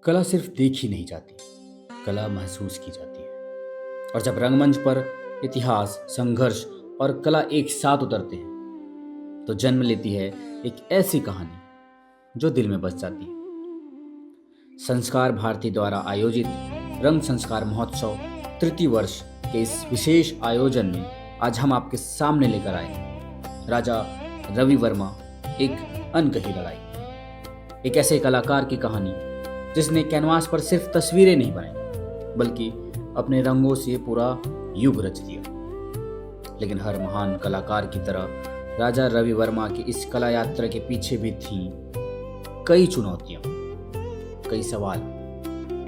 कला सिर्फ देखी नहीं जाती, कला महसूस की जाती है। और जब रंगमंच पर इतिहास, संघर्ष और कला एक साथ उतरते हैं तो जन्म लेती है एक ऐसी कहानी जो दिल में बस जाती है। संस्कार भारती द्वारा आयोजित रंग संस्कार महोत्सव तृतीय वर्ष के इस विशेष आयोजन में आज हम आपके सामने लेकर आए राजा रवि वर्मा, एक अनकही लड़ाई। एक ऐसे कलाकार की कहानी जिसने कैनवास पर सिर्फ तस्वीरें नहीं बनाई बल्कि अपने रंगों से पूरा युग रच दिया। लेकिन हर महान कलाकार की तरह राजा रवि वर्मा की इस कला यात्रा के पीछे भी थी कई चुनौतियां, कई सवाल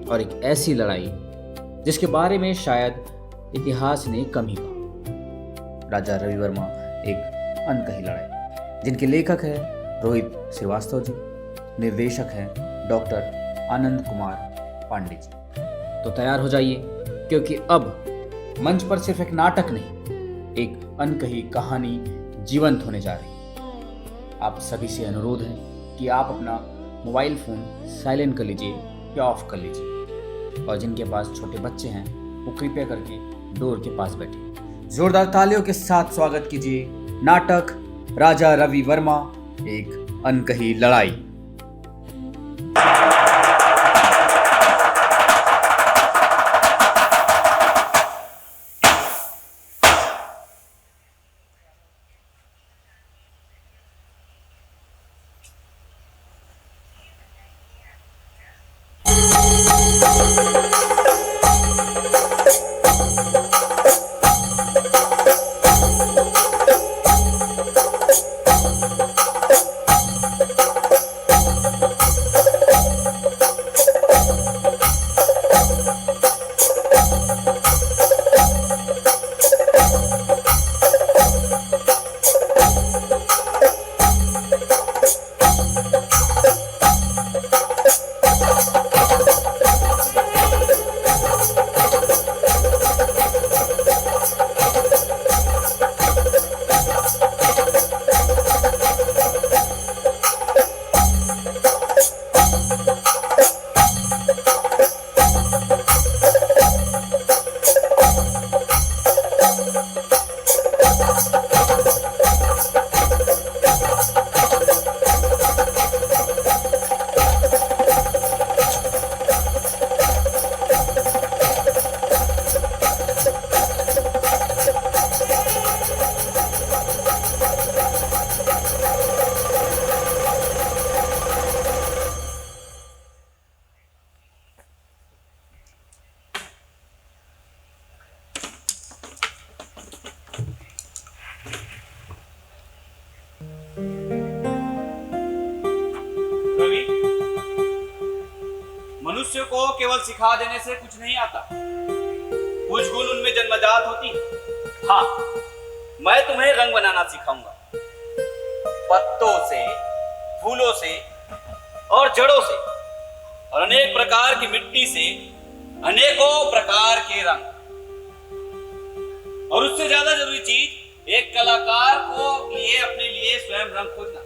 और एक ऐसी लड़ाई जिसके बारे में शायद इतिहास ने कम ही कहा। राजा रवि वर्मा, एक अनकही लड़ाई, जिनके लेखक हैं रोहित श्रीवास्तव जी, निर्देशक हैं डॉक्टर आनंद कुमार पांडे जी। तो तैयार हो जाइए, क्योंकि अब मंच पर सिर्फ एक नाटक नहीं, एक अनकही कहानी जीवंत होने जा रही है। आप सभी से अनुरोध है कि आप अपना मोबाइल फ़ोन साइलेंट कर लीजिए या ऑफ कर लीजिए, और जिनके पास छोटे बच्चे हैं वो कृपया करके डोर के पास बैठिए। जोरदार तालियों के साथ स्वागत कीजिए नाटक राजा रवि वर्मा, एक अनकही लड़ाई। रवि, मनुष्य को केवल सिखा देने से कुछ नहीं आता, कुछ गुण उनमें जन्मजात होती है। हाँ, मैं तुम्हें रंग बनाना सिखाऊंगा, पत्तों से, फूलों से और जड़ों से, और अनेक प्रकार की मिट्टी से अनेकों प्रकार के रंग। और उससे ज्यादा जरूरी चीज, एक कलाकार को लिए अपने लिए स्वयं रंग खोजना।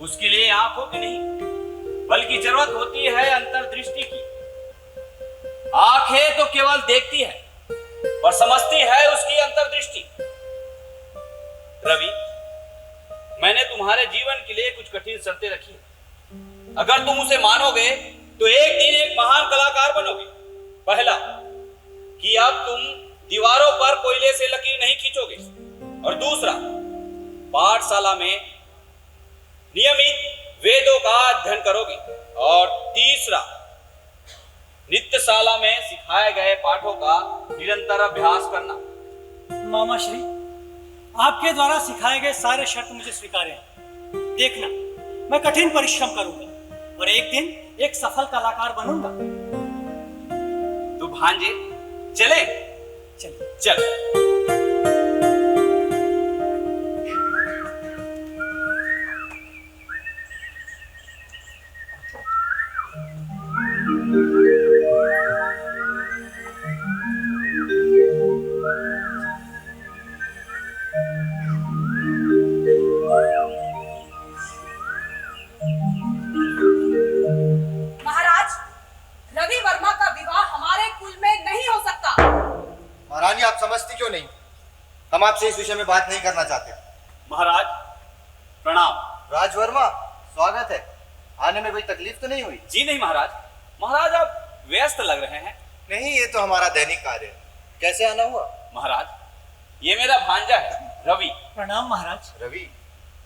उसके लिए आंखों की नहीं बल्कि जरूरत होती है अंतर्दृष्टि की। आंखें तो केवल देखती है और समझती है उसकी अंतर्दृष्टि। रवि, मैंने तुम्हारे जीवन के लिए कुछ कठिन शर्तें रखी हैं। अगर तुम उसे मानोगे तो एक दिन एक महान कलाकार बनोगे। पहला, कि अब तुम दीवारों पर कोयले से लकीर नहीं खींचोगे, और दूसरा, पाठशाला में नियमित वेदों का अध्ययन करोगे, और तीसरा, नित्यशाला में सिखाए गए पाठों का निरंतर अभ्यास करना। मामा श्री, आपके द्वारा सिखाए गए सारे शर्त मुझे स्वीकार्य हैं। देखना, मैं कठिन परिश्रम करूंगा और एक दिन एक सफल कलाकार बनूंगा। तो भांजे, चले? चल। हम आपसे इस विषय में बात नहीं करना चाहते। महाराज प्रणाम। राजवर्मा, स्वागत है। आने में कोई तकलीफ तो नहीं हुई? जी नहीं महाराज। महाराज आप व्यस्त लग रहे हैं। नहीं, ये तो हमारा दैनिक कार्य है। कैसे आना हुआ? महाराज ये मेरा भांजा है रवि। प्रणाम महाराज। रवि,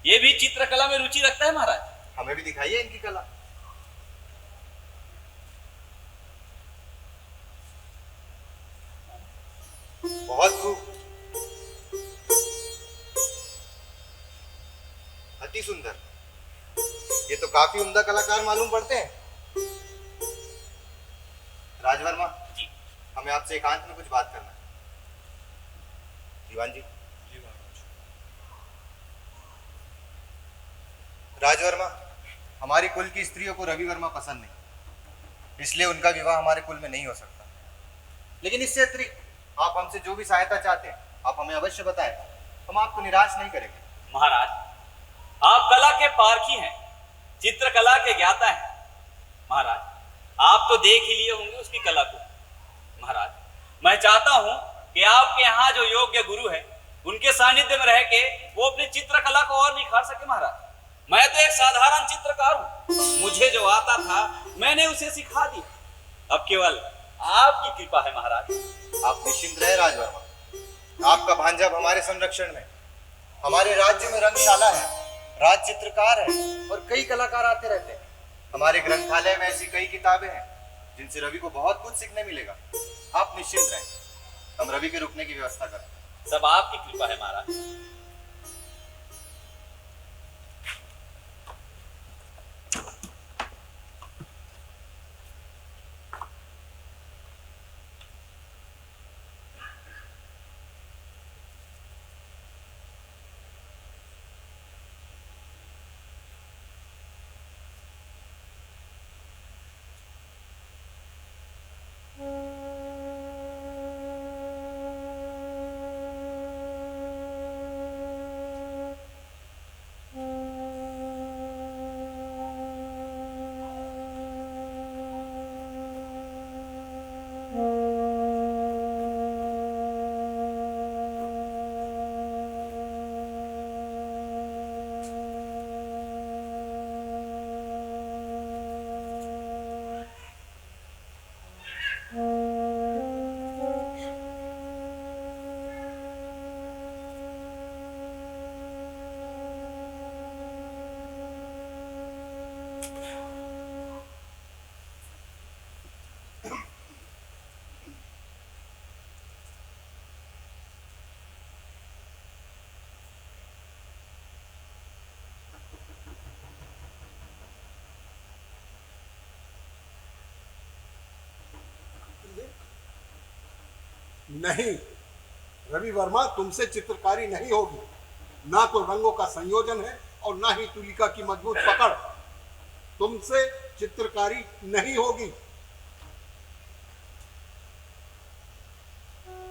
ये भी चित्रकला में रुचि रखता है महाराज। हमें भी दिखाइए इनकी कला। बहुत खूब, अति सुंदर। ये तो काफी उम्दा कलाकार मालूम पड़ते हैं। राजवर्मा जी। हमें आपसे एकांत में कुछ बात करना है। दीवान जी। राजवर्मा, हमारी कुल की स्त्रियों को रवि वर्मा पसंद नहीं, इसलिए उनका विवाह हमारे कुल में नहीं हो सकता। लेकिन इससे अतिरिक्त आप हमसे जो भी सहायता चाहते हैं आप हमें अवश्य बताएं। हम आपको निराश नहीं करेंगे। महाराज आप कला के पारखी हैं, चित्रकला के ज्ञाता हैं। महाराज आप तो देख ही लिए होंगे उसकी कला को। महाराज मैं चाहता हूं कि आपके यहाँ जो योग्य गुरु है उनके सानिध्य में रह के वो अपनी चित्रकला को और निखार सके। महाराज मैं तो एक साधारण चित्रकार हूं, मुझे जो आता था मैंने उसे सिखा दिया। अब केवल आपकी कृपा है महाराज। आप निश्चिंत रहे राजवर्मा, आपका भांजा अब हमारे संरक्षण में। हमारे राज्य में रंगशाला है, राज चित्रकार है और कई कलाकार आते रहते हैं। हमारे ग्रंथालय में ऐसी कई किताबें हैं जिनसे रवि को बहुत कुछ सीखने मिलेगा। आप निश्चिंत रहें, हम रवि के रुकने की व्यवस्था करें। सब आपकी कृपा है महाराज। नहीं, रवि वर्मा, तुमसे चित्रकारी नहीं होगी। ना तो रंगों का संयोजन है और ना ही तुलिका की मजबूत पकड़। तुमसे चित्रकारी नहीं होगी।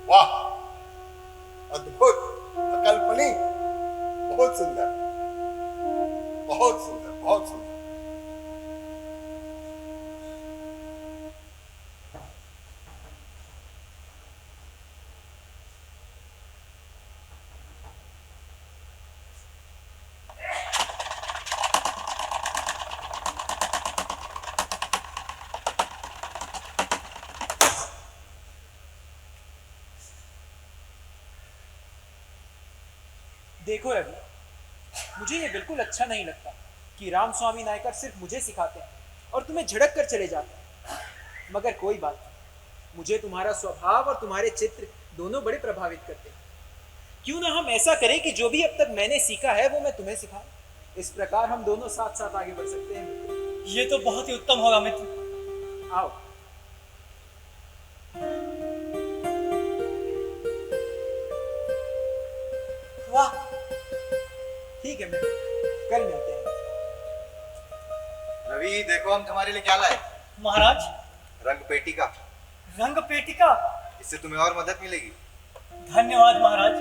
वाह, अद्भुत, अकल्पनीय, बहुत सुंदर, बहुत सुंदर, बहुत सुंदर। देखो रवि, मुझे ये बिल्कुल अच्छा नहीं लगता कि राम स्वामी नायकर सिर्फ मुझे सिखाते हैं और तुम्हें झिड़क कर चले जाते हैं। मगर कोई बात नहीं, मुझे तुम्हारा स्वभाव और तुम्हारे चित्र दोनों बड़े प्रभावित करते हैं। क्यों ना हम ऐसा करें कि जो भी अब तक मैंने सीखा है वो मैं तुम्हें सिखाऊं। इस प्रकार हम दोनों साथ साथ आगे बढ़ सकते हैं मित्र। ये तो बहुत ही उत्तम होगा मित्र। आओ। वाह, ठीक है मित्र, कल मिलते हैं। रवि, देखो हम तुम्हारे लिए क्या लाए। महाराज, रंग पेटिका। रंग पेटिका। इससे तुम्हें और मदद मिलेगी। धन्यवाद महाराज।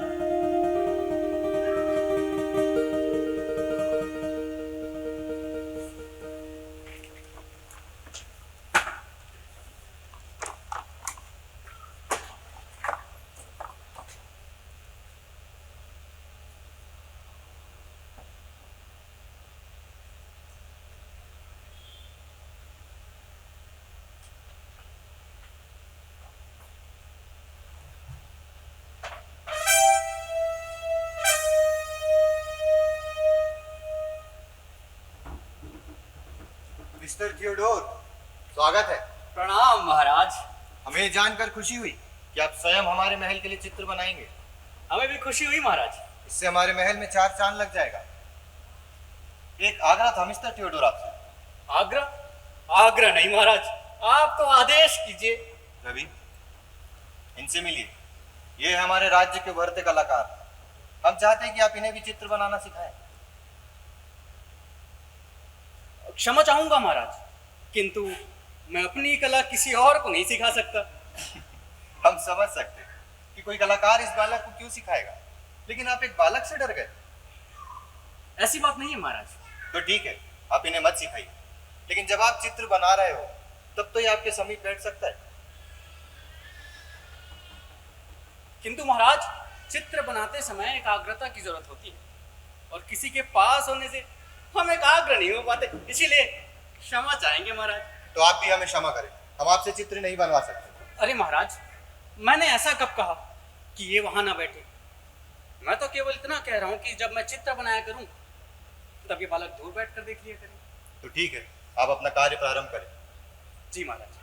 मिस्टर थियोडोर, स्वागत है। प्रणाम महाराज। हमें ये जानकर खुशी हुई कि आप स्वयं हमारे महल के लिए चित्र बनाएंगे। हमें भी खुशी हुई महाराज। इससे हमारे महल में 4 चांद लग जाएगा। एक आग्रह था मिस्टर थियोडोर आपसे। आग्रह? आग्रह नहीं महाराज, आप तो आदेश कीजिए। रवि, इनसे मिलिए। ये है हमारे राज्य के उभरते कलाकार। हम चाहते हैं कि आप इन्हें भी चित्र बनाना सिखाएं। क्षमा चाहूंगा महाराज, किंतु मैं अपनी कला किसी और को नहीं सिखा सकता। हम समझ सकते हैं कि कोई कलाकार इस बालक को क्यों सिखाएगा, लेकिन आप एक बालक से डर गए। ऐसी बात नहीं है महाराज। तो ठीक है, आप इन्हें मत सिखाइए, लेकिन जब आप चित्र बना रहे हो तब तो ये आपके समीप बैठ सकता है। किंतु महाराज, चित्र बनाते समय एकाग्रता की जरूरत होती है, और किसी के पास होने से हम एकाग्र नहीं हो पाते, इसीलिए क्षमा चाहेंगे महाराज। तो आप भी हमें क्षमा करें, हम आपसे चित्र नहीं बनवा सकते। अरे महाराज, मैंने ऐसा कब कहा कि ये वहां ना बैठे। मैं तो केवल इतना कह रहा हूं कि जब मैं चित्र बनाया करूं तब ये बालक दूर बैठकर देख लिया करें। तो ठीक है, आप अपना कार्य प्रारंभ करें। जी महाराज।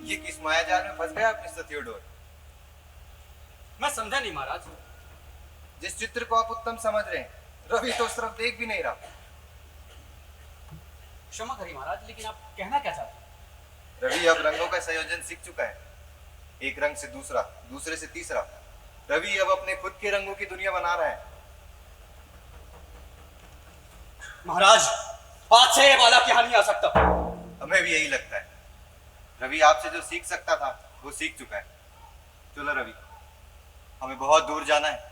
ये किस मायाजाल में फंस गए आप मिस्टर थियोडोर? मैं समझा नहीं महाराज। जिस चित्र को आप उत्तम समझ रहे हैं, रवि तो उस तरफ देख भी नहीं रहा। क्षमा करिए महाराज, लेकिन आप कहना क्या चाहते हैं? रवि अब रंगों का संयोजन सीख चुका है। एक रंग से दूसरा, दूसरे से तीसरा। रवि अब अपने खुद के रंगों की दुनिया बना रहा है। महाराज, आज से ये बालक यहाँ नहीं आ सकता। हमें भी यही लगता है। रवि आपसे जो सीख सकता था वो सीख चुका है। चलो रवि, हमें बहुत दूर जाना है।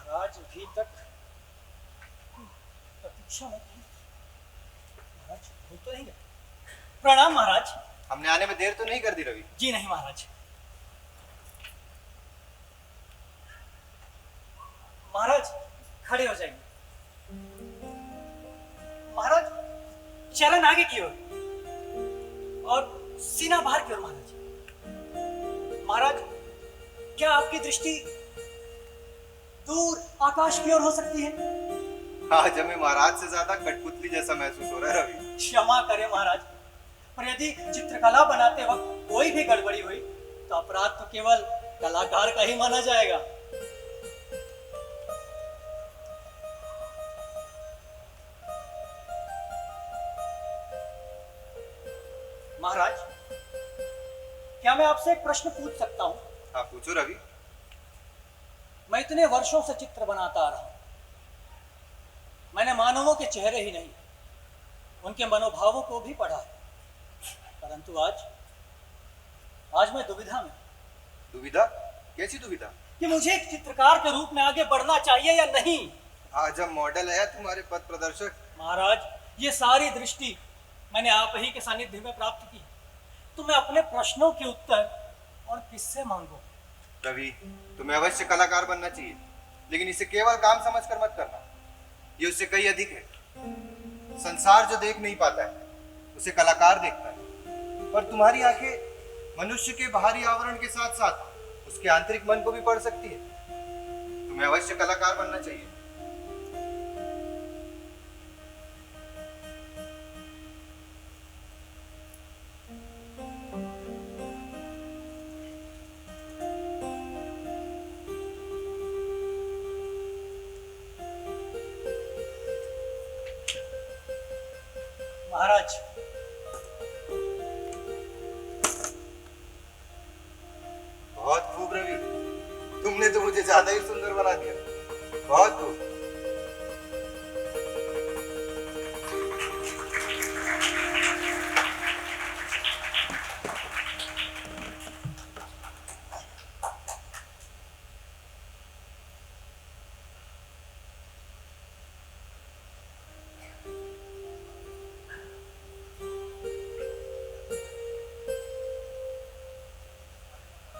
महाराज अभी तक प्रतीक्षा में थी। महाराज भूल तो नहीं गए? प्रणाम महाराज। हमने आने में देर तो नहीं कर दी रवि? जी नहीं महाराज। महाराज खड़े हो जाइए। महाराज चरण आगे की ओर और सीना बाहर की ओर। महाराज, क्या आपकी दृष्टि दूर आकाश की ओर हो सकती है? आज हमें महाराज से ज्यादा कठपुतली जैसा महसूस हो रहा है रवि। क्षमा करें महाराज, पर यदि चित्रकला बनाते वक्त कोई भी गड़बड़ी हुई तो अपराध तो केवल कलाकार का ही माना जाएगा। महाराज, क्या मैं आपसे एक प्रश्न पूछ सकता हूं? हाँ पूछो रवि। मैं इतने वर्षों से चित्र बनाता आ रहा हूं, मैंने मानवों के चेहरे ही नहीं, उनके मनोभावों को भी पढ़ा है। परंतु आज मैं दुविधा में हूं दुविधा? कैसी दुविधा? कि मुझे एक चित्रकार के रूप में आगे बढ़ना चाहिए या नहीं। आज हम मॉडल है तुम्हारे पथ प्रदर्शक। महाराज, ये सारी दृष्टि मैंने आप ही के सानिध्य में प्राप्त की, तो मैं अपने प्रश्नों के उत्तर और किससे मांगू? रवि, तुम्हें अवश्य कलाकार बनना चाहिए, लेकिन इसे केवल काम समझकर मत करना। ये उससे कई अधिक है। संसार जो देख नहीं पाता है उसे कलाकार देखता है, और तुम्हारी आंखें मनुष्य के बाहरी आवरण के साथ साथ उसके आंतरिक मन को भी पढ़ सकती है। तुम्हें अवश्य कलाकार बनना चाहिए। महाराज, बहुत खूब रवि, तुमने तो मुझे ज्यादा ही सुंदर बना दिया। बहुत खूब।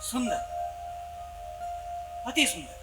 सुंदर, अति सुंदर।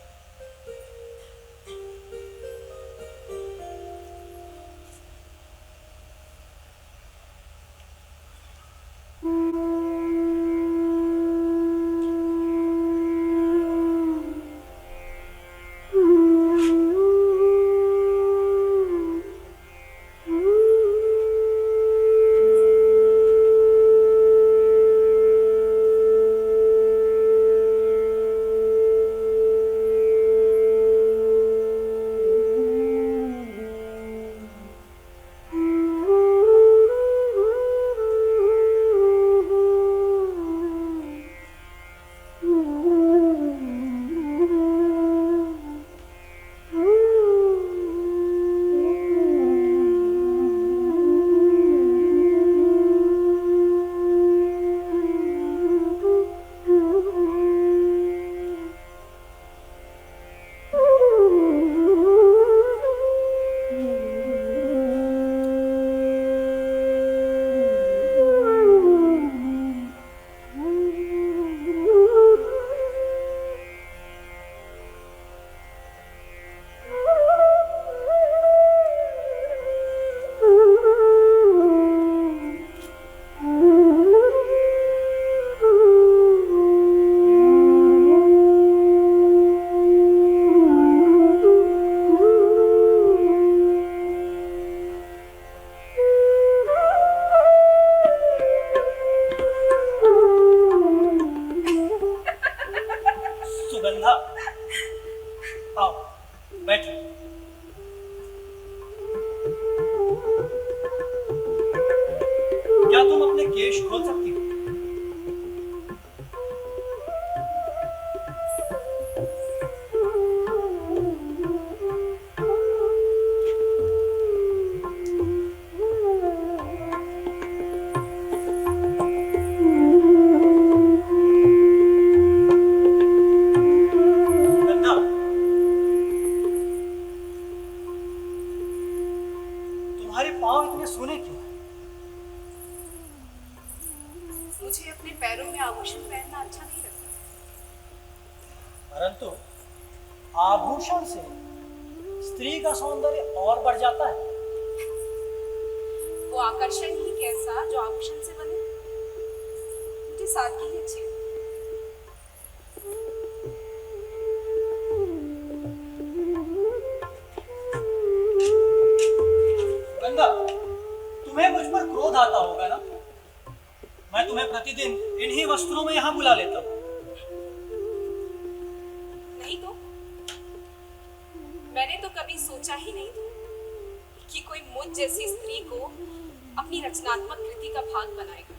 सुगंधा, आओ बैठो। क्या तुम अपने केश खोल सकती हो? सुगंधा, तुम्हारे पांव इतने सूने क्यों हैं? मुझे अपने पैरों में आभूषण पहनना अच्छा नहीं लगता। परंतु आभूषण से स्त्री का सौंदर्य और बढ़ जाता है। वो आकर्षण ही कैसा जो आभूषण से बने। मुझे सादगी ही अच्छी लगती है। गंगा, तुम्हें मुझ पर क्रोध आता होगा ना? मैं तुम्हें प्रतिदिन इन्हीं वस्त्रों में यहाँ बुला लेता हूँ। नहीं तो मैंने तो कभी सोचा ही नहीं था कि कोई मुझ जैसी स्त्री को अपनी रचनात्मक कृति का भाग बनाएगा।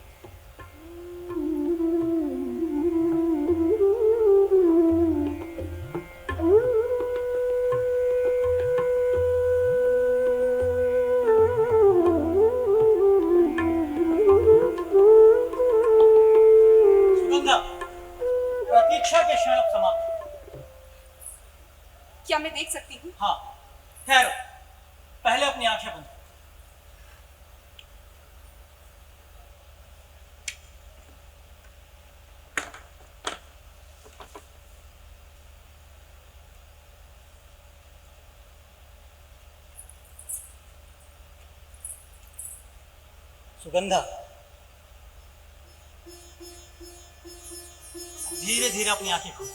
सुगंधा, धीरे धीरे अपनी आंखें खोलो।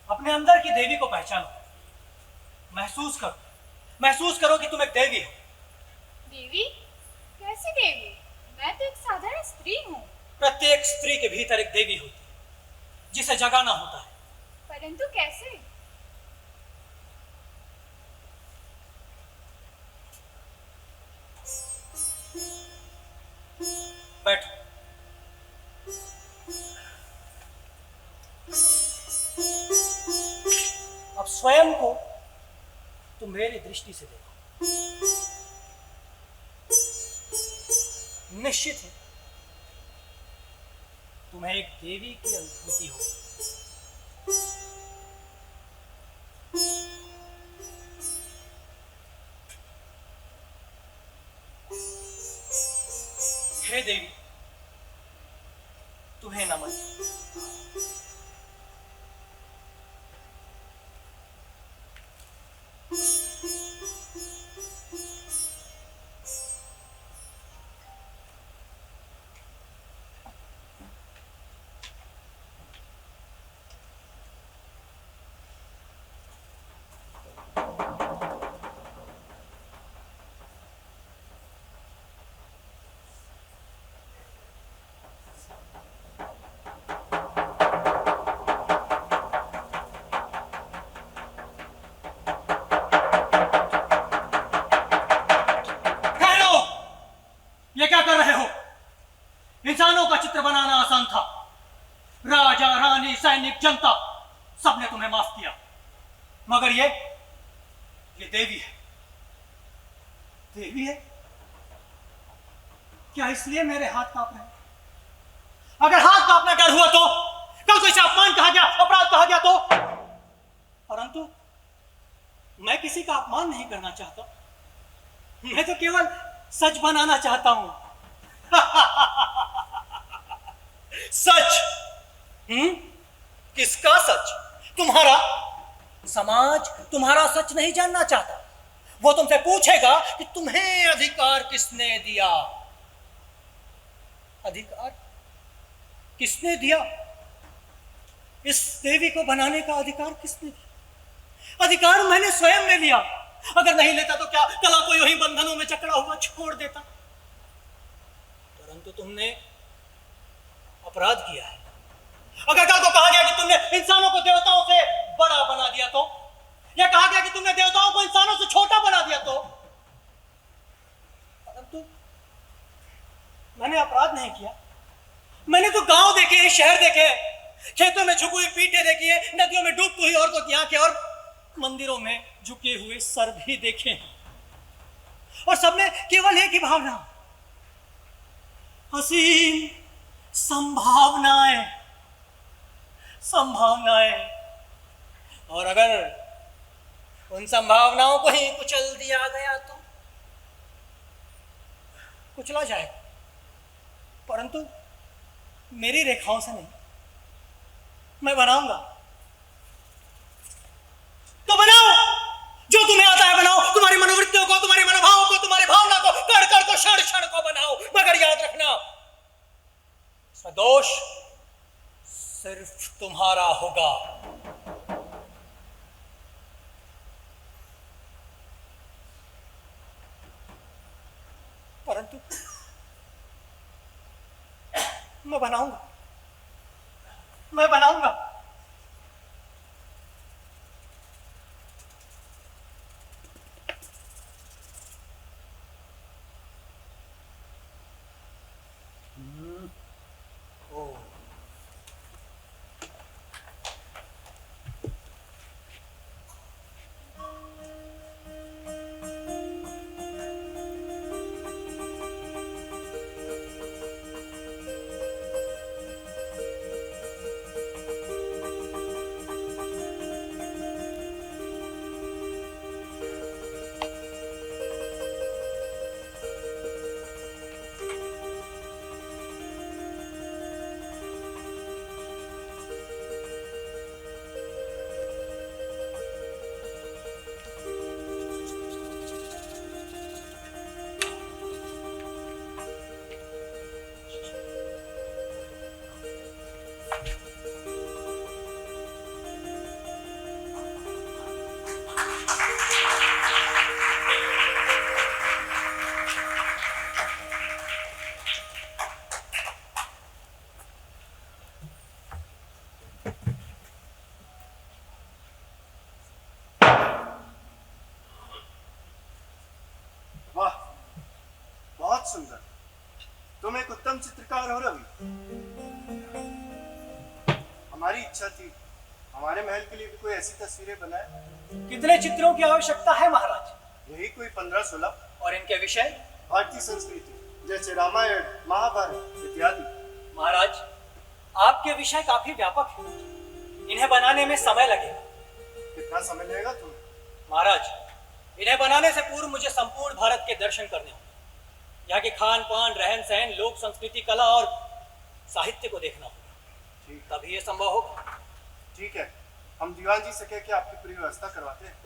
अपने अंदर की देवी को पहचानो, महसूस करो कि तुम एक देवी हो। देवी? कैसी देवी? मैं तो एक साधारण स्त्री हूँ। प्रत्येक स्त्री के भीतर एक देवी होती है जिसे जगाना होता है। परंतु कैसे? बैठो। अब स्वयं को तुम मेरी दृष्टि से देखो। निश्चित है तुम्हें एक देवी की अनुभूति हो। हे देवी, तुम्हें नमन। ये क्या कर रहे हो? इंसानों का चित्र बनाना आसान था। राजा, रानी, सैनिक, जनता सबने तुम्हें माफ किया, मगर ये देवी है। देवी है? क्या इसलिए मेरे हाथ कांप रहे हैं? अगर हाथ कांपना डर हुआ तो कल को इसे अपमान कहा गया, अपराध कहा गया तो? परंतु मैं किसी का अपमान नहीं करना चाहता, मैं तो केवल सच बनाना चाहता हूं। सच? किसका सच? तुम्हारा। समाज तुम्हारा सच नहीं जानना चाहता। वो तुमसे पूछेगा कि तुम्हें अधिकार किसने दिया। अधिकार किसने दिया? इस देवी को बनाने का अधिकार किसने दिया? अधिकार मैंने स्वयं ले लिया। अगर नहीं लेता तो क्या कला को यूं ही बंधनों में जकड़ा हुआ छोड़ देता? परंतु तुमने अपराध किया है। अगर कल को कहा गया कि तुमने इंसानों को देवताओं से बड़ा बना दिया तो, या कहा गया कि तुमने देवताओं को इंसानों से छोटा बना दिया तो? परंतु मैंने अपराध नहीं किया। मैंने तो गांव देखे, शहर देखे, खेतों में झुकी हुई पीठे देखी है, नदियों में डूबती हुई औरतों की आंखें और मंदिरों में झुके हुए सर भी देखे हैं। और सब में केवल एक ही भावना, असीम संभावनाएं। संभावनाएं। और अगर उन संभावनाओं को ही कुचल दिया गया तो कुचला जाएगा, परंतु मेरी रेखाओं से नहीं। मैं बनाऊंगा तो बनाओ, जो तुम्हें आता है बनाओ। तुम्हारी मनोवृत्तियों को, तुम्हारी मनोभावों को, तुम्हारी भावना को, कण कण को, क्षण क्षण को बनाओ। मगर याद रखना, इसमें दोष सिर्फ तुम्हारा होगा। परंतु मैं बनाऊंगा, मैं बनाऊंगा। सुंदर। तुम एक उत्तम चित्रकार हो रवि। हमारी इच्छा थी हमारे महल के लिए भी कोई ऐसी तस्वीरें बनाए। कितने चित्रों की आवश्यकता है महाराज? यही कोई 15-16। और इनके विषय? भारतीय संस्कृति जैसे रामायण, महाभारत इत्यादि। महाराज, आपके विषय काफी व्यापक हैं। इन्हें बनाने में समय लगेगा। कितना समय लगेगा तुम्हें? महाराज, इन्हें बनाने से पूर्व मुझे संपूर्ण भारत के दर्शन करने होंगे। यहाँ के खान पान, रहन सहन, लोक संस्कृति, कला और साहित्य को देखना होगा। ठीक, तभी ये संभव होगा। ठीक है, हम दीवान जी से कह के आपकी पूरी व्यवस्था करवाते हैं।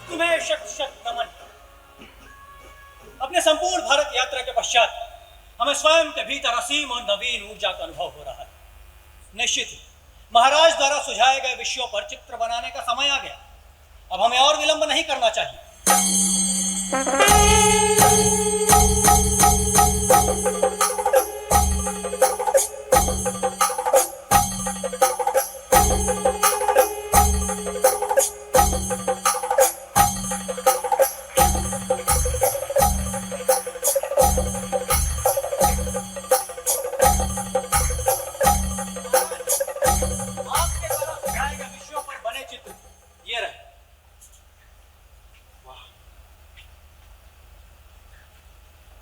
तुम्हें शत शत नमन। अपने संपूर्ण भारत यात्रा के पश्चात हमें स्वयं के भीतर असीम और नवीन ऊर्जा का अनुभव हो रहा है। निश्चित ही महाराज द्वारा सुझाए गए विषयों पर चित्र बनाने का समय आ गया। अब हमें और विलंब नहीं करना चाहिए। आपके द्वारा सुझाए गए विषयों पर बने चित्र ये रहे।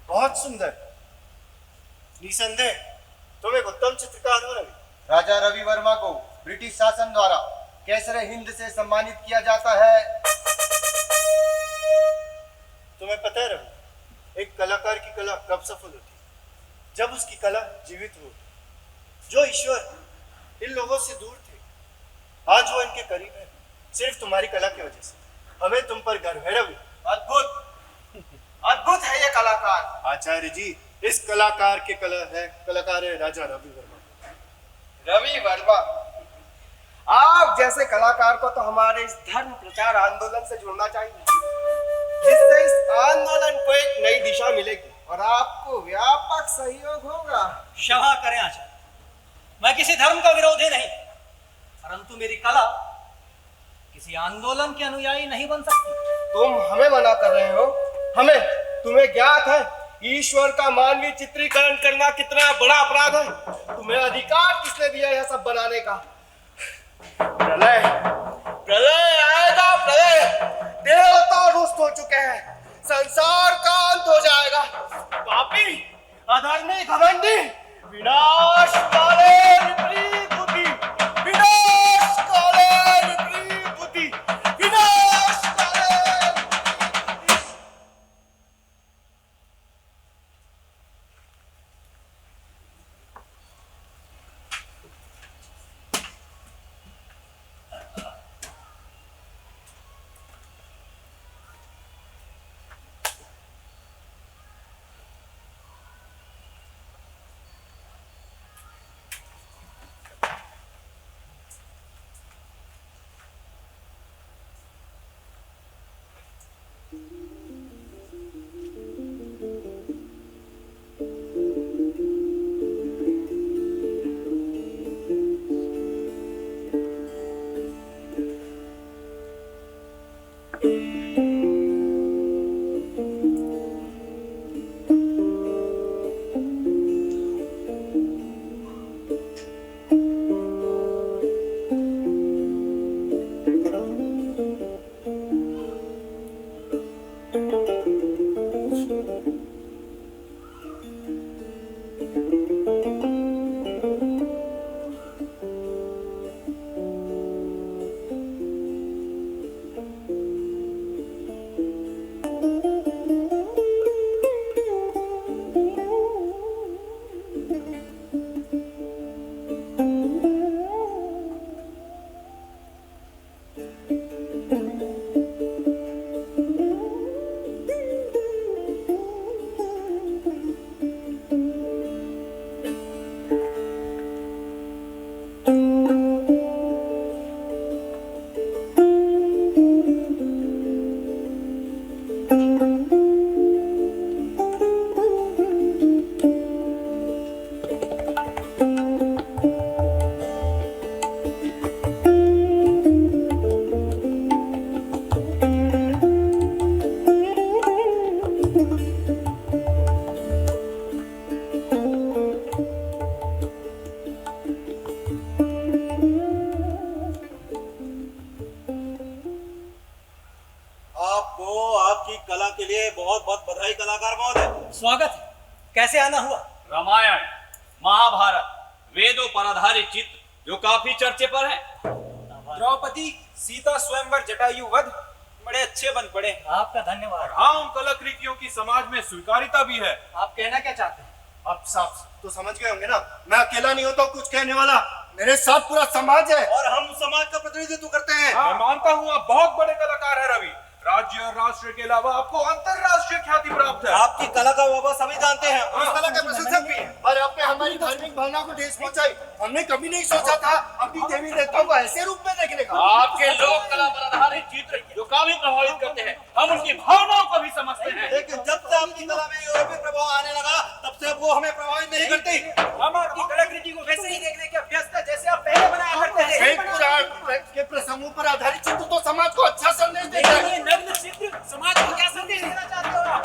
बहुत सुंदर। निसंदेह तुम एक उत्तम चित्रकार हो रवि। राजा रवि वर्मा को ब्रिटिश शासन द्वारा कैसर हिंद से सम्मानित किया जाता है। तुम्हें पता है रवि, एक कलाकार की कला कब सफल होती है? जब उसकी कला जीवित हो। जो ईश्वर इन लोगों से दूर थे, आज वो इनके करीब है, सिर्फ तुम्हारी कला की वजह से। हमें तुम पर गर्व है रवि। अद्भुत अद्भुत है ये कलाकार। आचार्य जी, इस कलाकार के कलाकार है राजा रवि वर्मा। रवि वर्मा, आप जैसे कलाकार को तो हमारे इस धर्म प्रचार आंदोलन से जुड़ना चाहिए, जिससे इस आंदोलन को एक नई दिशा मिलेगी और आपको व्यापक सहयोग होगा। क्षमा करें आचार्य, मैं किसी धर्म का विरोधी नहीं, परंतु मेरी कला किसी आंदोलन के अनुयायी नहीं बन सकती। तुम हमें मना कर रहे हो? हमें? तुम्हें ज्ञात है ईश्वर का मानवीय चित्रीकरण करना कितना बड़ा अपराध है? तुम्हें अधिकार किसने दिया यह सब बनाने का? प्रलय प्रलय आएगा, प्रलय। देवता रुष्ट हो चुके हैं, संसार का अंत हो जाएगा। पापी, अधर्मी, घमंडी, विनाश काले विपरीत बुद्धि, विनाश काले विपरीत बुद्धि, विनाश काले। स्वागत है। कैसे आना हुआ? रामायण, महाभारत, वेदों पर आधारित चित्र जो काफी चर्चे पर है। द्रौपदी सीता स्वयंवर जटायु वध बड़े अच्छे बन पड़े। आपका धन्यवाद। हाँ, उन कलाकृतियों की समाज में स्वीकारिता भी है। आप कहना क्या चाहते हैं? आप साफ तो समझ गए होंगे ना, मैं अकेला नहीं होता कुछ कहने वाला, मेरे साथ पूरा समाज है और हम समाज का प्रतिनिधित्व करते हैं। मैं मानता हूँ आप बहुत बड़े कलाकार हैं रवि। राज्य और राष्ट्र के अलावा आपको अंतरराष्ट्रीय ख्याति प्राप्त है। आपकी कला का वैभव सभी जानते हैं और उस कला के प्रशंसक भी हैं। और आपने हमारी धार्मिक भावना को ठेस पहुंचाई। हमने कभी नहीं सोचा था अपनी देवी देवताओं को ऐसे रूप में देखने का। आपके लोक कला पर आधारित चित्र जो काफी प्रभावित करते हैं, हम उनकी भावनाओं को भी समझते हैं। लेकिन जब से आपकी कला में यूरोपीय प्रभाव आने लगा, तब से वो हमें प्रभावित नहीं करती। हम आपकी कलाकृति को वैसे ही देखने के अभ्यस्त है जैसे आप पहले बनाया करते थे। एक पुराण के प्रसंगों पर आधारित चित्र तो समाज को अच्छा संदेश देता है। ये नग्न चित्र समाज को क्या संदेश देना चाहते हो आप?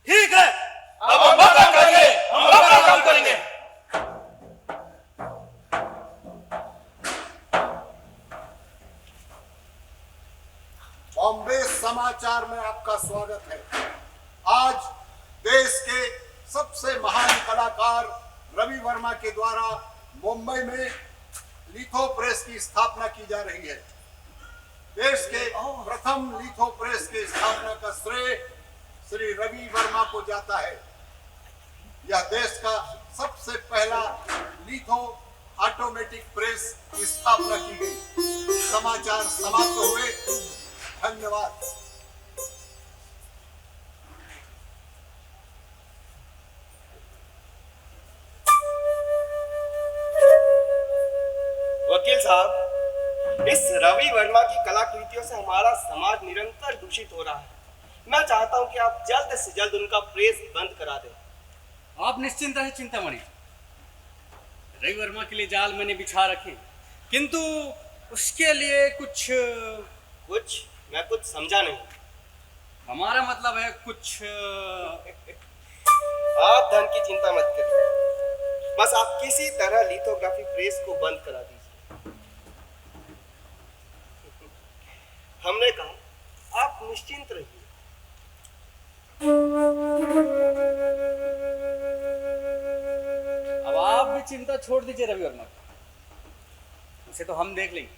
ठीक है, अब हम अपना करेंगे, हम अपना काम करेंगे। बॉम्बे समाचार में आपका स्वागत है। आज देश के सबसे महान कलाकार रवि वर्मा के द्वारा मुंबई में लिथो प्रेस की स्थापना की जा रही है। देश के प्रथम लिथो प्रेस की स्थापना का श्रेय श्री रवि वर्मा को जाता है। यह देश का सबसे पहला लिथो ऑटोमेटिक प्रेस की स्थापना की गई। समाचार समाप्त हुए। धन्यवाद। वकील साहब, इस रवि वर्मा की कलाकृतियों से हमारा समाज निरंतर दूषित हो रहा है। मैं चाहता हूं कि आप जल्द से जल्द उनका प्रेस बंद करा दें। आप निश्चिंत रहे चिंतामणि, रवि वर्मा के लिए जाल मैंने बिछा रखे, किंतु उसके लिए कुछ मैं कुछ समझा नहीं। हमारा मतलब है कुछ आप धन की चिंता मत करिए, बस आप किसी तरह लिथोग्राफी प्रेस को बंद करा दीजिए। हमने कहा आप निश्चिंत रहिए। अब आप भी चिंता छोड़ दीजिए रवि वर्मा की, उसे तो हम देख लेंगे।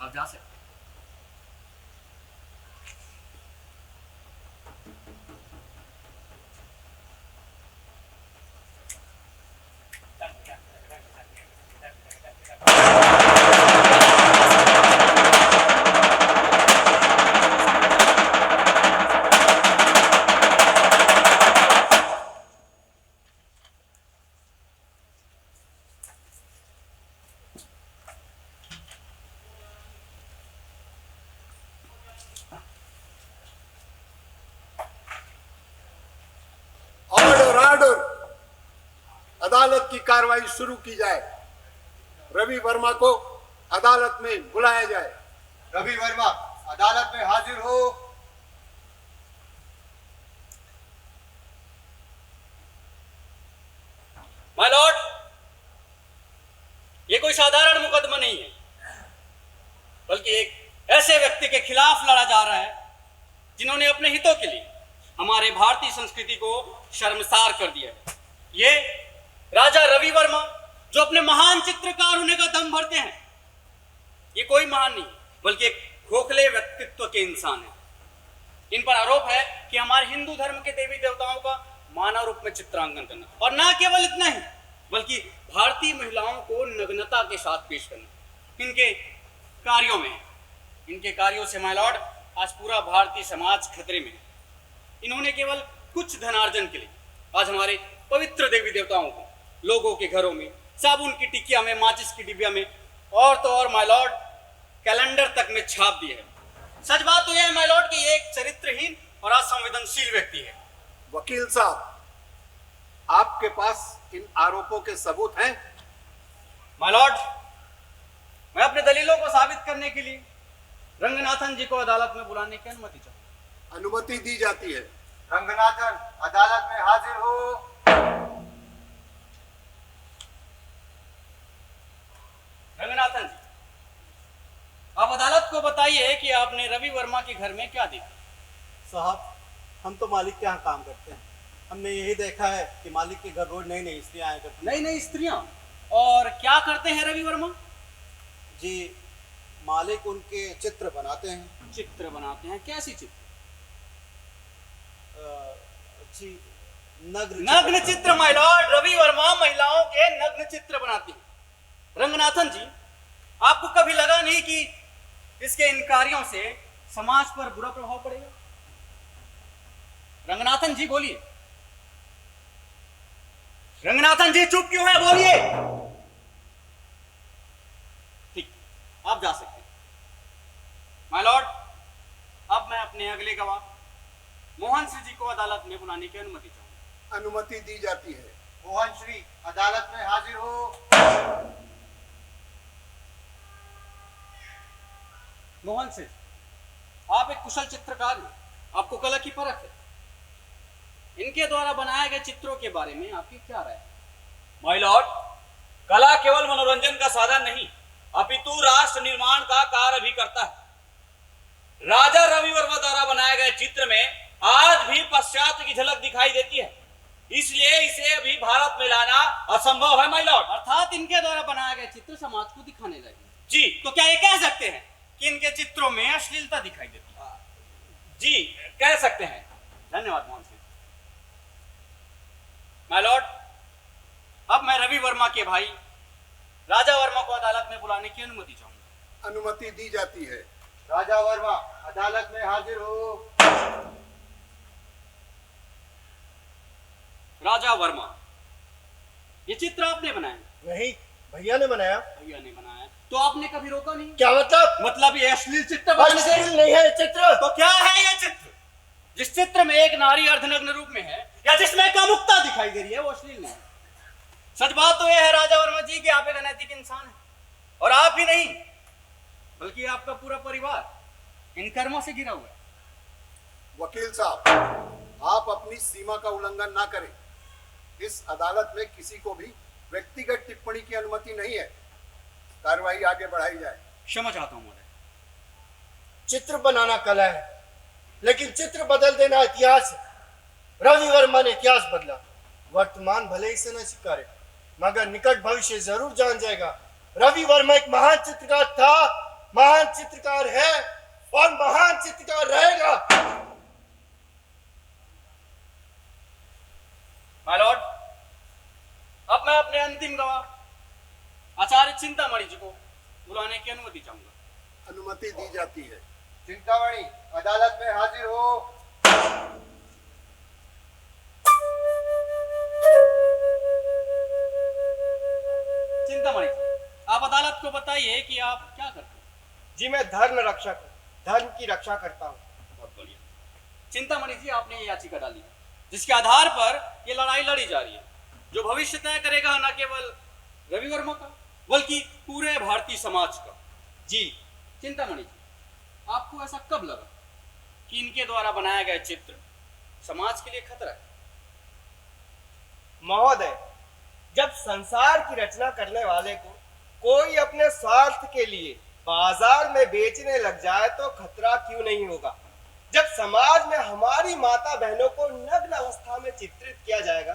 आप जा सकते। अदालत की कार्रवाई शुरू की जाए। रवि वर्मा को अदालत में बुलाया जाए। रवि वर्मा अदालत में हाजिर हो। माय लॉर्ड, ये कोई साधारण मुकदमा नहीं है, बल्कि एक ऐसे व्यक्ति के खिलाफ लड़ा जा रहा है जिन्होंने अपने हितों के लिए हमारे भारतीय संस्कृति को शर्मसार कर दिया है। ये राजा रवि वर्मा जो अपने महान चित्रकार होने का दम भरते हैं, ये कोई महान नहीं बल्कि एक खोखले व्यक्तित्व के इंसान है। इन पर आरोप है कि हमारे हिंदू धर्म के देवी देवताओं का मानव रूप में चित्रांकन करना, और ना केवल इतना ही बल्कि भारतीय महिलाओं को नग्नता के साथ पेश करना। इनके कार्यों से माय लॉर्ड आज पूरा भारतीय समाज खतरे में है। इन्होंने केवल कुछ धनार्जन के लिए आज हमारे पवित्र देवी देवताओं को लोगों के घरों में साबुन की टिकिया में, माचिस की डिबिया में और तो और माय लॉर्ड कैलेंडर तक में छाप दिए है। सच बात तो यह है माय लॉर्ड कि ये एक चरित्रहीन और असंवेदनशील व्यक्ति है। वकील साहब, आपके पास इन आरोपों के सबूत हैं? माय लॉर्ड, मैं अपने दलीलों को साबित करने के लिए रंगनाथन जी को अदालत में बुलाने की अनुमति चाहूं। अनुमति दी जाती है। रंगनाथन अदालत में हाजिर हो। रंगनाथन जी, आप अदालत को बताइए कि आपने रवि वर्मा के घर में क्या देखा। साहब, हम तो मालिक के यहाँ काम करते हैं। हमने यही देखा है कि मालिक के घर रोज नई नई स्त्रियाँ आया करती नई नई स्त्रियां, और क्या करते हैं रवि वर्मा। जी, मालिक उनके चित्र बनाते हैं। चित्र बनाते हैं, कैसी चित्र। जी, नग्न चित्र माय लॉर्ड, रवि वर्मा महिलाओं के नग्न चित्र बनाते हैं। रंगनाथन जी, आपको कभी लगा नहीं कि इसके इन कार्यों से समाज पर बुरा प्रभाव पड़ेगा। रंगनाथन जी बोलिए। रंगनाथन जी चुप क्यों है, बोलिए। ठीक, आप जा सकते हैं। माय लॉर्ड, अब मैं अपने अगले गवाह मोहन श्री जी को अदालत में बुलाने की अनुमति चाहूंगा। अनुमति दी जाती है। मोहन श्री अदालत में हाजिर हो। मोहन सिंह, आप एक कुशल चित्रकार हैं, आपको कला की परख है। इनके द्वारा बनाए गए चित्रों के बारे में आपकी क्या राय है। माय लॉर्ड, कला केवल मनोरंजन का साधन नहीं अपितु राष्ट्र निर्माण का कार्य भी करता है। राजा रवि वर्मा द्वारा बनाए गए चित्र में आज भी पाश्चात्य की झलक दिखाई देती है, इसलिए इसे अभी भारत में लाना असंभव है माय लॉर्ड। अर्थात इनके द्वारा बनाए गए चित्र समाज को दिखाने लगे। जी, तो क्या ये कह सकते हैं कि इनके चित्रों में अश्लीलता दिखाई देती है। जी, कह सकते हैं। धन्यवाद मोहन सिंह। माय लॉर्ड, अब मैं रवि वर्मा के भाई राजा वर्मा को अदालत में बुलाने की अनुमति चाहूंगा। अनुमति दी जाती है। राजा वर्मा अदालत में हाजिर हो। राजा वर्मा, ये चित्र आपने बनाया? नहीं, भैया ने बनाया। भैया ने बनाया, तो आपने कभी रोका नहीं? क्या मतलब? मतलब ये अश्लील चित्र बनाने से? अश्लील नहीं है चित्र। तो क्या है ये चित्र? जिस चित्र में एक नारी अर्धनग्न रूप में है या जिसमें कामुकता दिखाई दे रही है, वो अश्लील नहीं है। सच बात तो यह है राजा वर्मा जी कि आप एक अनैतिक इंसान हैं, और आप ही नहीं बल्कि आपका पूरा परिवार इन कर्मों से घिरा हुआ है। वकील साहब, आप अपनी सीमा का उल्लंघन ना करें। इस अदालत में किसी को भी व्यक्तिगत टिप्पणी की अनुमति नहीं है। कार्रवाई आगे बढ़ाई जाए। क्षमा चाहता हूं महोदय। चित्र बनाना कला है, लेकिन चित्र बदल देना इतिहास है। रवि वर्मा ने इतिहास बदला। वर्तमान भले ही से न स्वीकारे, मगर निकट भविष्य जरूर जान जाएगा। रवि वर्मा एक महान चित्रकार था, महान चित्रकार है और महान चित्रकार रहेगा। माय लॉर्ड, अब मैं अपने अंतिम गवाह आचार्य चिंतामणि जी को बुलाने की अनुमति चाहूंगा। अनुमति दी जाती है। चिंतामणि अदालत में हाजिर हो। चिंतामणि जी, आप अदालत को बताइए कि आप क्या करते हैं। जी, मैं धर्म रक्षक हूँ, धर्म की रक्षा करता हूँ। बहुत बढ़िया। चिंतामणि जी, आपने ये याचिका डाली है जिसके आधार पर ये लड़ाई लड़ी जा रही है, जो भविष्य तय करेगा न केवल रवि वर्मा का बल्कि पूरे भारतीय समाज का। जी चिंतामणि जी, आपको ऐसा कब लगा कि इनके द्वारा बनाया गया चित्र समाज के लिए खतरा है? महोदय, जब संसार की रचना करने वाले को कोई अपने स्वार्थ के लिए बाजार में बेचने लग जाए तो खतरा क्यों नहीं होगा। जब समाज में हमारी माता बहनों को नग्न अवस्था में चित्रित किया जाएगा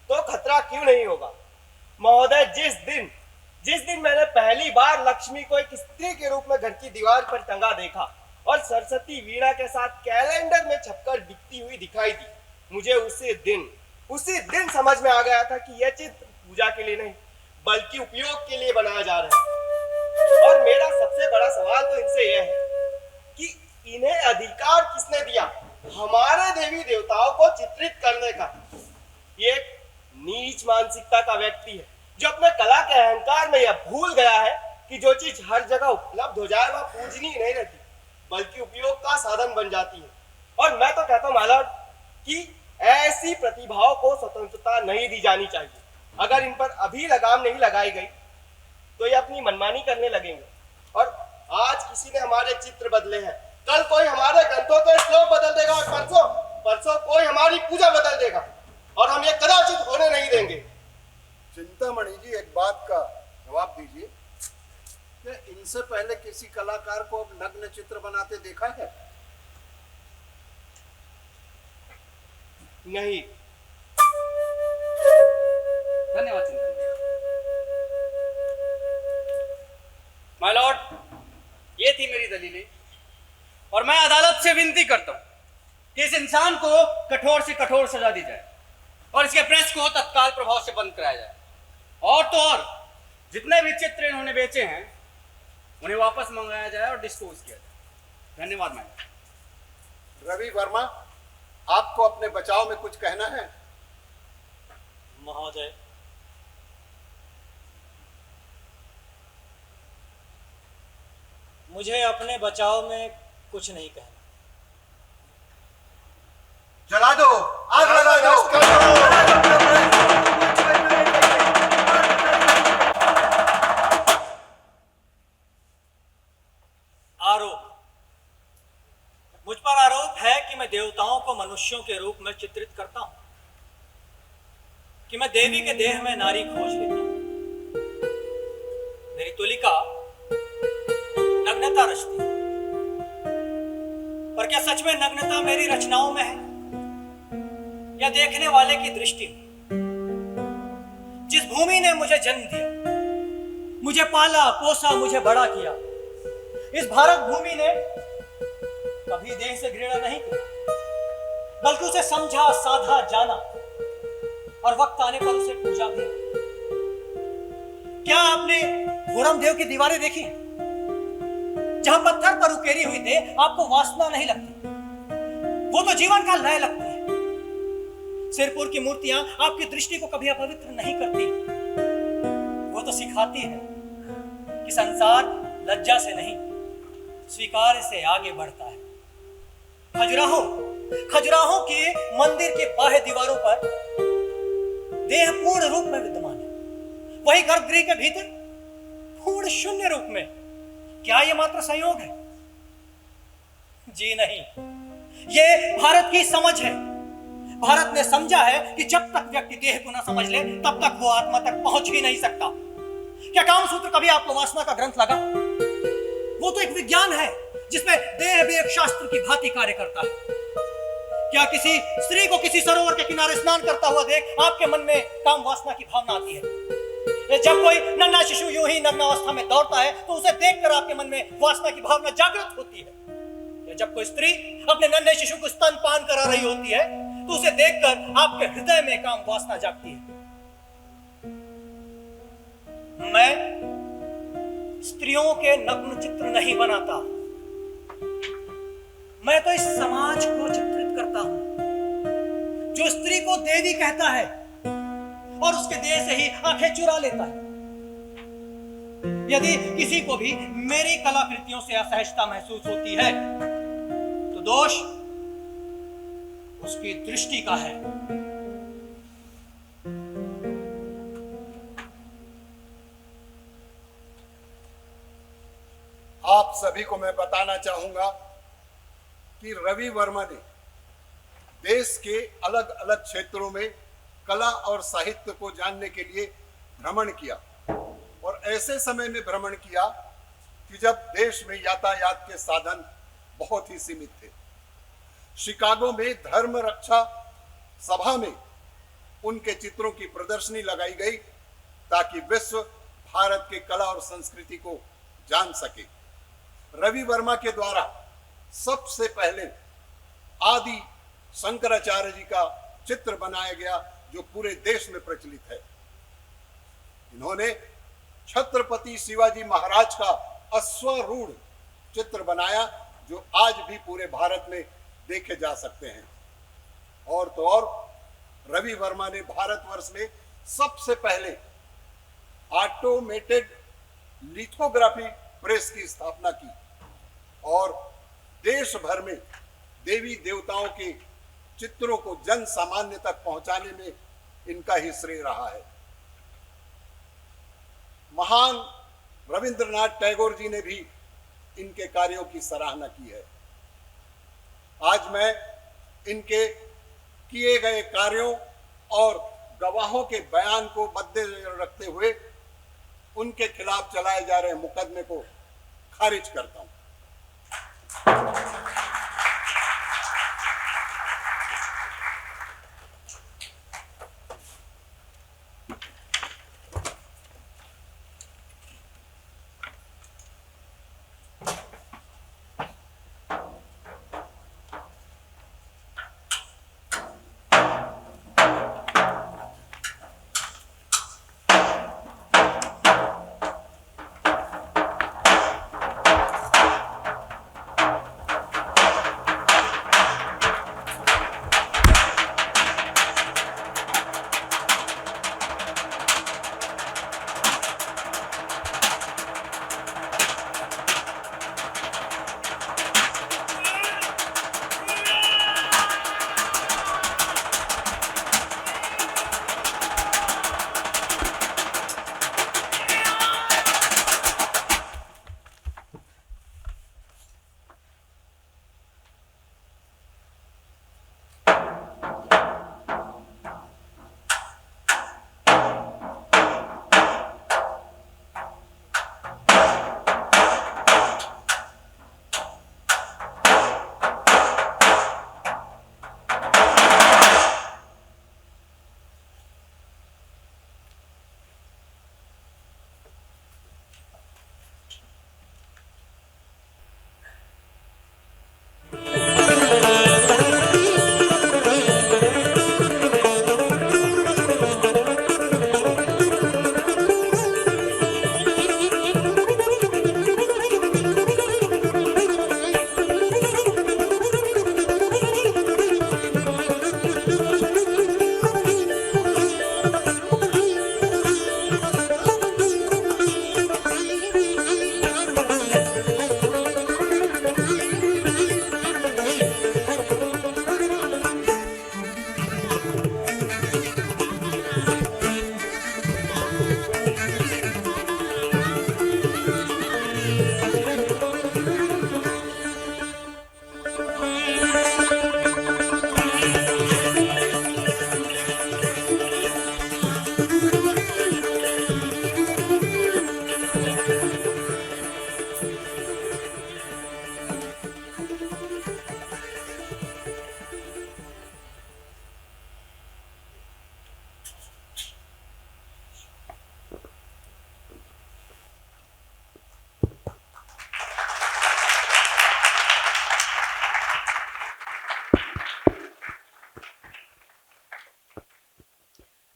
तो खतरा क्यों नहीं होगा। महोदय, जिस दिन मैंने पहली बार लक्ष्मी को एक स्त्री के रूप में घर की दीवार पर टंगा देखा और सरस्वती वीणा के साथ कैलेंडर में छपकर बिकती हुई दिखाई दी, मुझे उसी दिन समझ में आ गया था कि यह चित्र पूजा के लिए नहीं बल्कि उपयोग के लिए बनाया जा रहा है। और मेरा सबसे बड़ा सवाल तो इनसे यह है कि इन्हें अधिकार किसने दिया हमारे देवी देवताओं को चित्रित करने का। ये नीच मानसिकता का व्यक्ति है जो अपने कला के अहंकार में यह भूल गया है कि जो चीज हर जगह उपलब्ध हो जाए वह पूजनीय नहीं रहती बल्कि उपयोग का साधन बन जाती है। और मैं तो कहता हूं मालॉर्ड कि ऐसी प्रतिभाओं को स्वतंत्रता नहीं दी जानी चाहिए। अगर इन पर अभी लगाम नहीं लगाई गई तो ये अपनी मनमानी करने लगेंगे। और आज किसी ने हमारे चित्र बदले हैं, कल कोई हमारे ग्रंथों के श्लोक बदल देगा और परसों कोई हमारी पूजा बदल देगा और हम ये कदाचित होने नहीं देंगे। चिंतामणि जी, एक बात का जवाब दीजिए। क्या इनसे पहले किसी कलाकार को नग्न चित्र बनाते देखा है? नहीं। धन्यवाद चिंतन। माय लॉर्ड, ये थी मेरी दलीलें और मैं अदालत से विनती करता हूं कि इस इंसान को कठोर से कठोर सजा दी जाए और इसके प्रेस को तत्काल प्रभाव से बंद कराया जाए। और तो और जितने भी चित्र इन्होंने बेचे हैं उन्हें वापस मंगाया जाए और डिस्पोज किया जाए। धन्यवाद मैडम। रवि वर्मा, आपको अपने बचाव में कुछ कहना है? महोदय, मुझे अपने बचाव में कुछ नहीं कहना। जला दो, आग लगा दो। आरोप, मुझ पर आरोप है कि मैं देवताओं को मनुष्यों के रूप में चित्रित करता हूं, कि मैं देवी के देह में नारी खोज लेता हूं। मेरी तुलिका नग्नता रचती है, पर क्या सच में नग्नता मेरी रचनाओं में है या देखने वाले की दृष्टि में? जिस भूमि ने मुझे जन्म दिया, मुझे पाला पोसा, मुझे बड़ा किया, इस भारत भूमि ने कभी देह से घृणा नहीं की, बल्कि उसे समझा, साधा, जाना और वक्त आने पर उसे पूजा भी। क्या आपने घोरम देव की दीवारें देखी हैं? जहां पत्थर पर उकेरी हुई देह आपको वासना नहीं लगती, वो तो जीवन का लय लगती है। सिरपुर की मूर्तियां आपकी दृष्टि को कभी अपवित्र नहीं करती, वो तो सिखाती है कि संसार लज्जा से नहीं स्वीकार से आगे बढ़ता है। खजुराहो के मंदिर के बाह्य दीवारों पर देह पूर्ण रूप में विद्यमान है, वही गर्भगृह के भीतर पूर्ण शून्य रूप में। क्या यह मात्र संयोग है? जी नहीं, यह भारत की समझ है। भारत ने समझा है कि जब तक व्यक्ति देह को न समझ ले तब तक वो आत्मा तक पहुंच ही नहीं सकता। क्या कामसूत्र कभी आपको वासना का ग्रंथ लगा? वो तो एक विज्ञान है जिसमें देह भी एक शास्त्र की भांति कार्य करता है। क्या किसी स्त्री को किसी सरोवर के किनारे स्नान करता हुआ देख आपके मन में काम वासना की भावना आती है? जब कोई नन्हा शिशु यूं ही नग्न अवस्था में दौड़ता है तो उसे देखकर आपके मन में वासना की भावना जागृत होती है? या जब कोई स्त्री अपने नन्हे शिशु को स्तनपान करा रही होती है तो उसे देखकर आपके हृदय में काम वासना जागती है? मैं स्त्रियों के नग्न चित्र नहीं बनाता, मैं तो इस समाज को चित्रित करता हूं जो स्त्री को देवी कहता है और उसके देह से ही आंखें चुरा लेता है। यदि किसी को भी मेरी कलाकृतियों से असहजता महसूस होती है तो दोष उसकी दृष्टि का है। आप सभी को मैं बताना चाहूंगा कि रवि वर्मा ने देश के अलग अलग क्षेत्रों में कला और साहित्य को जानने के लिए भ्रमण किया और ऐसे समय में भ्रमण किया कि जब देश में यातायात के साधन बहुत ही सीमित थे। शिकागो में धर्म रक्षा सभा में उनके चित्रों की प्रदर्शनी लगाई गई ताकि विश्व भारत के कला और संस्कृति को जान सके। रवि वर्मा के द्वारा सबसे पहले आदि शंकराचार्य जी का चित्र बनाया गया जो पूरे देश में प्रचलित है। इन्होंने छत्रपति शिवाजी महाराज का अश्वारूढ़ चित्र बनाया जो आज भी पूरे भारत में देखे जा सकते हैं। और तो और रवि वर्मा ने भारतवर्ष में सबसे पहले ऑटोमेटेड लिथोग्राफी प्रेस की स्थापना की और देश भर में देवी देवताओं के चित्रों को जन सामान्य तक पहुंचाने में इनका ही श्रेय रहा है। महान रविंद्रनाथ टैगोर जी ने भी इनके कार्यों की सराहना की है। आज मैं इनके किए गए कार्यों और गवाहों के बयान को मद्देनजर रखते हुए उनके खिलाफ चलाए जा रहे मुकदमे को खारिज करता हूं।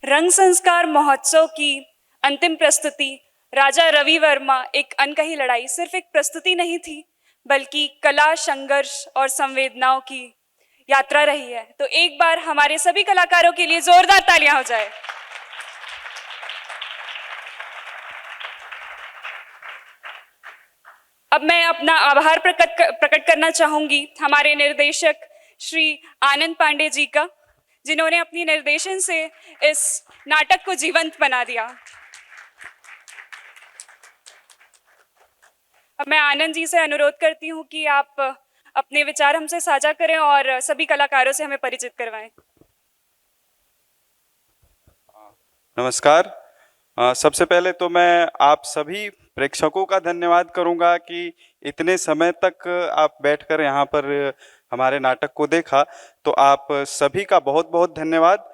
रंग संस्कार महोत्सव की अंतिम प्रस्तुति राजा रवि वर्मा एक अनकही लड़ाई सिर्फ एक प्रस्तुति नहीं थी, बल्कि कला, संघर्ष और संवेदनाओं की यात्रा रही है। तो एक बार हमारे सभी कलाकारों के लिए जोरदार तालियां हो जाए। अब मैं अपना आभार प्रकट करना चाहूंगी हमारे निर्देशक श्री आनंद पांडे जी का, जिन्होंने अपनी निर्देशन से इस नाटक को जीवंत बना दिया। अब मैं आनंद जी से अनुरोध करती हूं कि आप अपने विचार हमसे साझा करें और सभी कलाकारों से हमें परिचित करवाएं। नमस्कार। सबसे पहले तो मैं आप सभी प्रेक्षकों का धन्यवाद करूंगा कि इतने समय तक आप बैठकर यहाँ पर हमारे नाटक को देखा, तो आप सभी का बहुत बहुत धन्यवाद।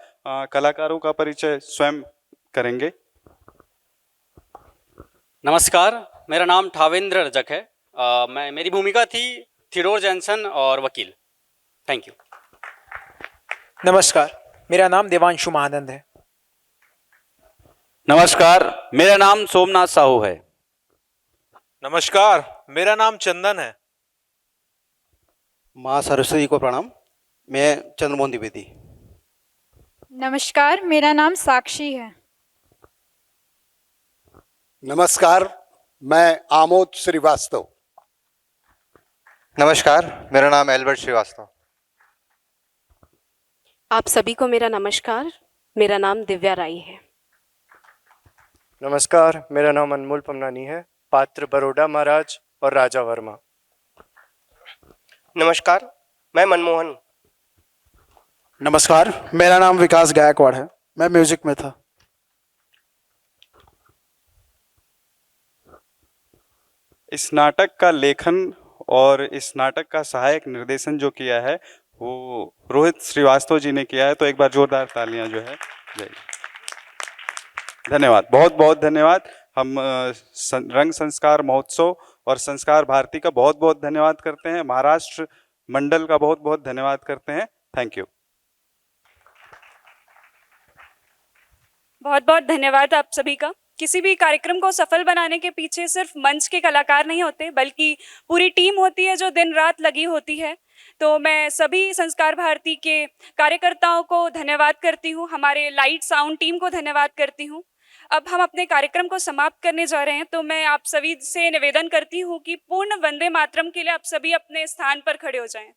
कलाकारों का परिचय स्वयं करेंगे। नमस्कार, मेरा नाम ठावेंद्र रजक है। मेरी भूमिका थी थियोडोर जैनसन और वकील। Thank you. नमस्कार, मेरा नाम देवांशु महानंद है। नमस्कार, मेरा नाम सोमनाथ साहू है। नमस्कार, मेरा नाम चंदन है। माँ सरस्वती को प्रणाम, मैं चंद्रमोहन द्विवेदी। नमस्कार, मेरा नाम साक्षी है। नमस्कार, मैं आमोद श्रीवास्तव। नमस्कार, मेरा नाम एल्बर्ट श्रीवास्तव। आप सभी को मेरा नमस्कार। मेरा नाम दिव्या राई है। नमस्कार, मेरा नाम अनमोल पमनानी है, पात्र बरोड़ा महाराज और राजा वर्मा। नमस्कार, मैं मनमोहन। नमस्कार, मेरा नाम विकास गायकवाड़ है, मैं म्यूजिक में था। इस नाटक का लेखन और इस नाटक का सहायक निर्देशन जो किया है वो रोहित श्रीवास्तव जी ने किया है। तो एक बार जोरदार तालियां जो है धन्यवाद, बहुत बहुत धन्यवाद। हम रंग संस्कार महोत्सव और संस्कार भारती का बहुत बहुत धन्यवाद करते हैं, महाराष्ट्र मंडल का बहुत बहुत धन्यवाद करते हैं। Thank you. बहुत बहुत धन्यवाद आप सभी का। किसी भी कार्यक्रम को सफल बनाने के पीछे सिर्फ मंच के कलाकार नहीं होते, बल्कि पूरी टीम होती है जो दिन रात लगी होती है। तो मैं सभी संस्कार भारती के कार्यकर्ताओं को धन्यवाद करती हूँ, हमारे लाइट साउंड टीम को धन्यवाद करती हूँ। अब हम अपने कार्यक्रम को समाप्त करने जा रहे हैं, तो मैं आप सभी से निवेदन करती हूँ कि पूर्ण वंदे मातरम के लिए आप सभी अपने स्थान पर खड़े हो जाएं।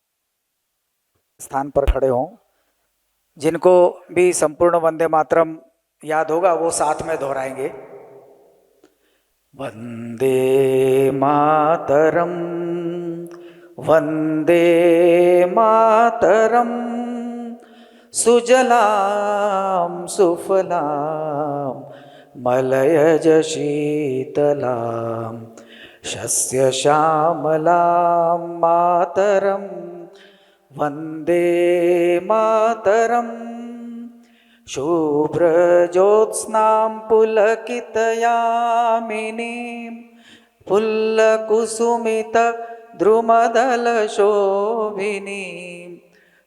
स्थान पर खड़े हों। जिनको भी संपूर्ण वंदे मातरम याद होगा वो साथ में दोहराएंगे। वंदे मातरम, वंदे मातरम, सुजलाम सुफलाम मलयज शीतलाम शस्य श्यामलाम मातरम, वंदे मातरम। शुभ्रज्योत्स्नां पुलकितयामिनीं पुल्लकुसुमितद्रुमदलशोभिनीं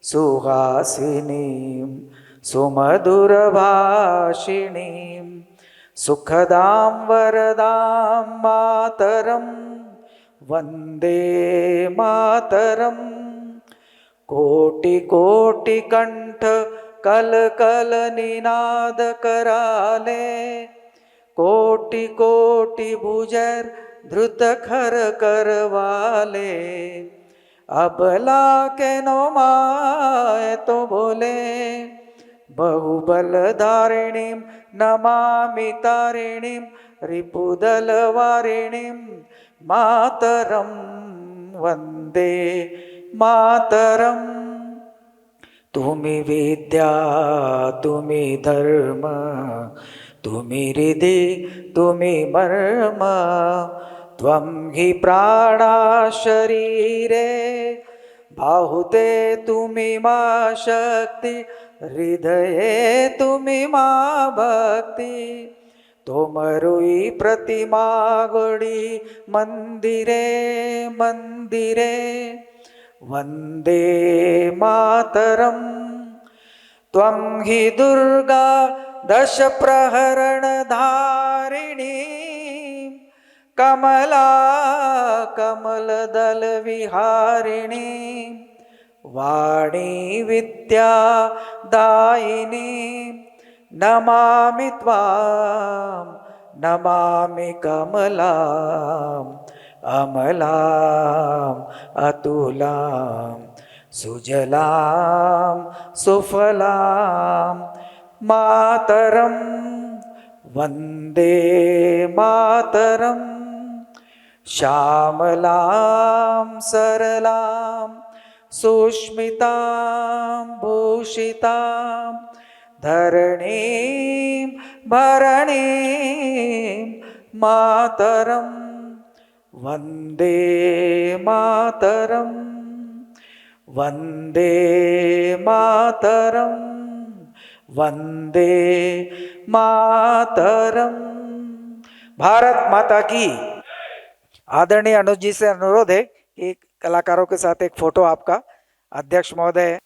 सुहासिनीं सुमधुरभाषिणीं सुखदां वरदां मातरं, वन्दे मातरं। कोटि कोटि कंठ कल कल निनाद कराले, कोटि कोटि भुजर धृत खर करवाले। अबला के नो माए तो बोले, बहुबल धारिणीं नमामि तारिणीं रिपुदल वारिणीं मातरं, वन्दे मातरं। तुमि विद्या तुमि धर्म तुमि हृदि तुमि मर्म, त्वं हि प्राणा शरीरे बाहुते तुमि मा शक्ति, हृदये तुमि मा भक्ति। तोमरुई प्रतिमा गढ़ी मंदिरे मंदिरे, वंदे मातरम। त्वं हि दुर्गा दश प्रहरण धारिणी, कमला कमलदल विहारिणी, वाणी विद्या दायिनी। नमामि त्वां नमामि कमलाम् अमलाम् अतुलां सुजलां सुफलां मातरं, वन्दे मातरं। श्यामलां सरलां सुष्मितां भूषितां, धरणीं भरणीं मातरं, वन्दे मातरं, वन्दे मातरं, वन्दे मातरं। भारत माता की। आदरणीय अनुज जी से अनुरोध है कि कलाकारों के साथ एक फोटो आपका। अध्यक्ष महोदय